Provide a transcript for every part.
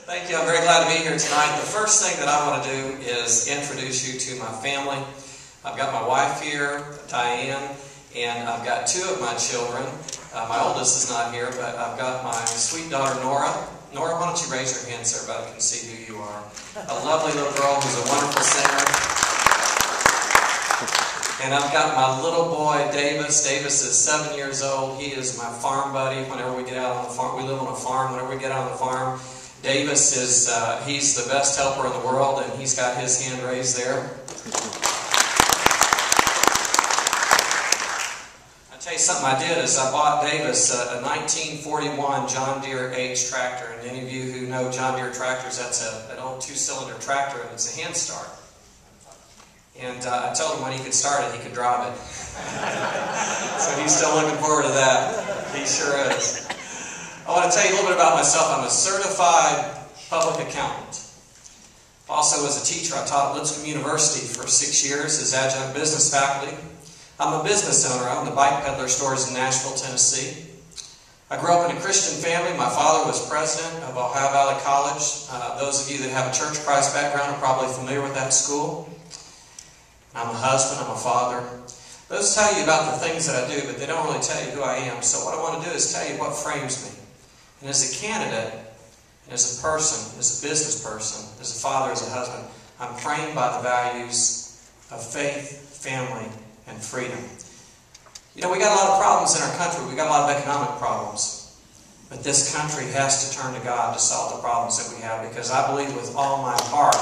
Thank you. I'm very glad to be here tonight. The first thing that I want to do is introduce you to my family. I've got my wife here, Diane, and I've got two of my children. My oldest is not here, but I've got my sweet daughter, Nora. Nora, why don't you raise your hand so everybody can see who you are. A lovely little girl who's a wonderful singer. And I've got my little boy, Davis. Davis is 7 years old. He is my farm buddy whenever we get out on the farm. We live on a farm. Whenever we get out on the farm, Davis is, he's the best helper in the world, and he's got his hand raised there. I'll tell you something I did is I bought Davis a 1941 John Deere H tractor. And any of you who know John Deere tractors, that's an old two-cylinder tractor, and it's a hand start. And I told him when he could start it, he could drive it. So he's still looking forward to that. He sure is. I want to tell you a little bit about myself. I'm a certified public accountant. Also, as a teacher, I taught at Lipscomb University for 6 years as adjunct business faculty. I'm a business owner. I own the Bike Peddler stores in Nashville, Tennessee. I grew up in a Christian family. My father was president of Ohio Valley College. Those of you that have a Church of Christ background are probably familiar with that school. I'm a husband. I'm a father. Those tell you about the things that I do, but they don't really tell you who I am. So what I want to do is tell you what frames me. And as a candidate, and as a person, as a business person, as a father, as a husband, I'm framed by the values of faith, family, and freedom. You know, we got a lot of problems in our country. We got a lot of economic problems. But this country has to turn to God to solve the problems that we have, because I believe with all my heart,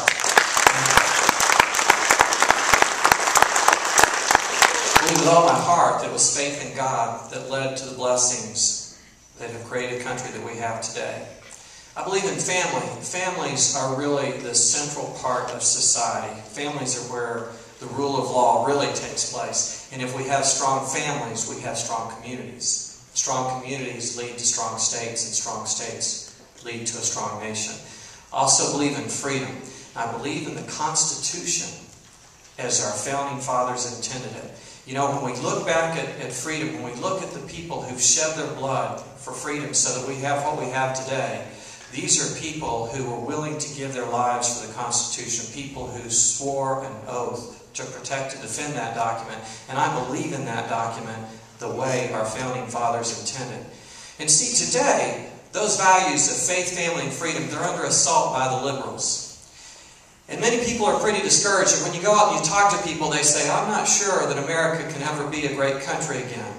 with all my heart, that it was faith in God that led to the blessings that have created the country that we have today. I believe in family. Families are really the central part of society. Families are where the rule of law really takes place. And if we have strong families, we have strong communities. Strong communities lead to strong states, and strong states lead to a strong nation. I also believe in freedom. I believe in the Constitution as our founding fathers intended it. You know, when we look back at freedom, when we look at the people who've shed their blood for freedom so that we have what we have today, these are people who were willing to give their lives for the Constitution, people who swore an oath to protect and defend that document. And I believe in that document the way our founding fathers intended. And see, today, those values of faith, family, and freedom, they're under assault by the liberals. And many people are pretty discouraged, and when you go out and you talk to people, they say, I'm not sure that America can ever be a great country again.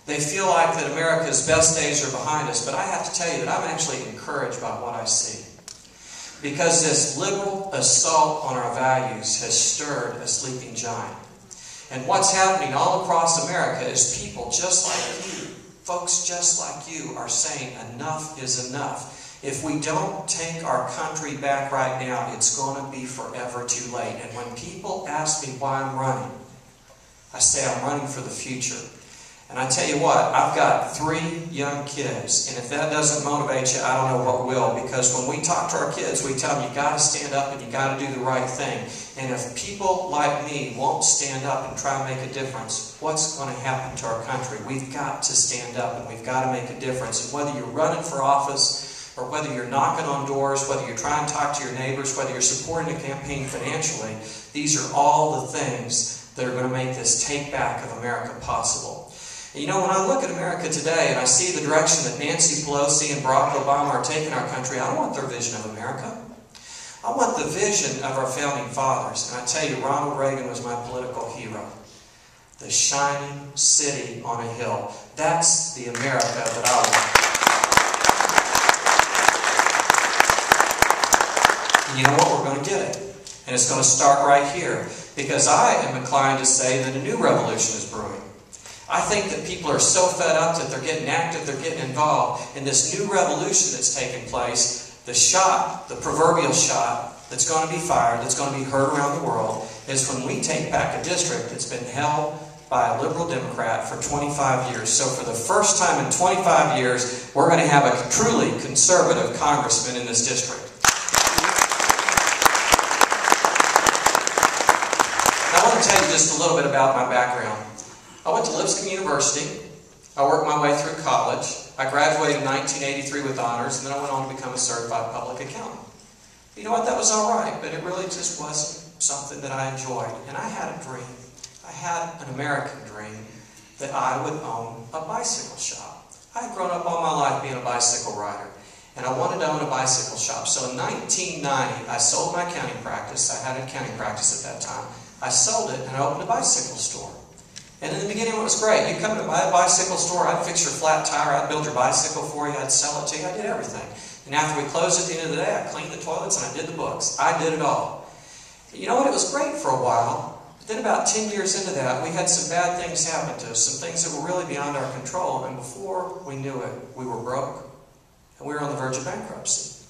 They feel like that America's best days are behind us, but I have to tell you that I'm actually encouraged by what I see. Because this liberal assault on our values has stirred a sleeping giant. And what's happening all across America is people just like you, folks just like you, are saying enough is enough. If we don't take our country back right now, it's going to be forever too late. And when people ask me why I'm running, I say I'm running for the future. And I tell you what, I've got 3 young kids, and if that doesn't motivate you, I don't know what will. Because when we talk to our kids, we tell them you got to stand up and you got to do the right thing. And if people like me won't stand up and try to make a difference, what's going to happen to our country? We've got to stand up and we've got to make a difference. And whether you're running for office, or whether you're knocking on doors, whether you're trying to talk to your neighbors, whether you're supporting a campaign financially, these are all the things that are going to make this take back of America possible. And you know, when I look at America today and I see the direction that Nancy Pelosi and Barack Obama are taking our country, I don't want their vision of America. I want the vision of our founding fathers. And I tell you, Ronald Reagan was my political hero. The shining city on a hill. That's the America that I want. You know what? We're going to get it. And it's going to start right here. Because I am inclined to say that a new revolution is brewing. I think that people are so fed up that they're getting active, they're getting involved in this new revolution that's taking place. The shot, the proverbial shot that's going to be fired, that's going to be heard around the world, is when we take back a district that's been held by a liberal Democrat for 25 years. So for the first time in 25 years, we're going to have a truly conservative congressman in this district. I want to tell you just a little bit about my background. I went to Lipscomb University. I worked my way through college. I graduated in 1983 with honors, and then I went on to become a certified public accountant. You know what, that was all right, but it really just wasn't something that I enjoyed. And I had a dream. I had an American dream that I would own a bicycle shop. I had grown up all my life being a bicycle rider, and I wanted to own a bicycle shop. So in 1990, I sold my accounting practice. I had an accounting practice at that time. I sold it, and I opened a bicycle store. And in the beginning, it was great. You'd come to my bicycle store, I'd fix your flat tire, I'd build your bicycle for you, I'd sell it to you, I did everything. And after we closed at the end of the day, I cleaned the toilets and I did the books. I did it all. You know what? It was great for a while. But then about 10 years into that, we had some bad things happen to us, some things that were really beyond our control. And before we knew it, we were broke. And we were on the verge of bankruptcy.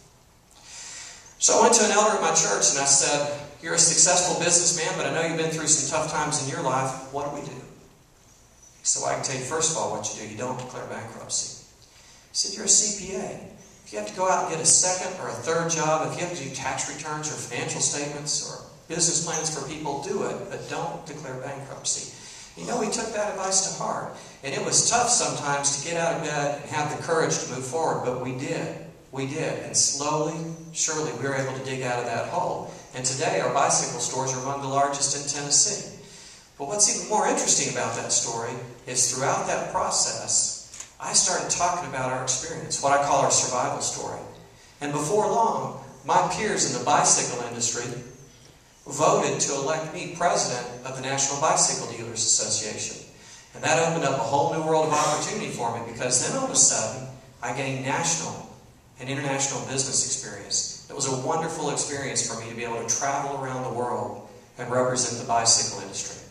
So I went to an elder at my church and I said, "You're a successful businessman, but I know you've been through some tough times in your life. What do we do?" He said, "Well, I can tell you first of all what you do. You don't declare bankruptcy." He said, "You're a CPA. If you have to go out and get a second or a third job, if you have to do tax returns or financial statements or business plans for people, do it, but don't declare bankruptcy." You know, we took that advice to heart. And it was tough sometimes to get out of bed and have the courage to move forward, but we did. We did. And slowly, surely, we were able to dig out of that hole. And today, our bicycle stores are among the largest in Tennessee. But what's even more interesting about that story is throughout that process, I started talking about our experience, what I call our survival story. And before long, my peers in the bicycle industry voted to elect me president of the National Bicycle Dealers Association. And that opened up a whole new world of opportunity for me, because then all of a sudden, I gained national and international business experience. It was a wonderful experience for me to be able to travel around the world and represent the bicycle industry.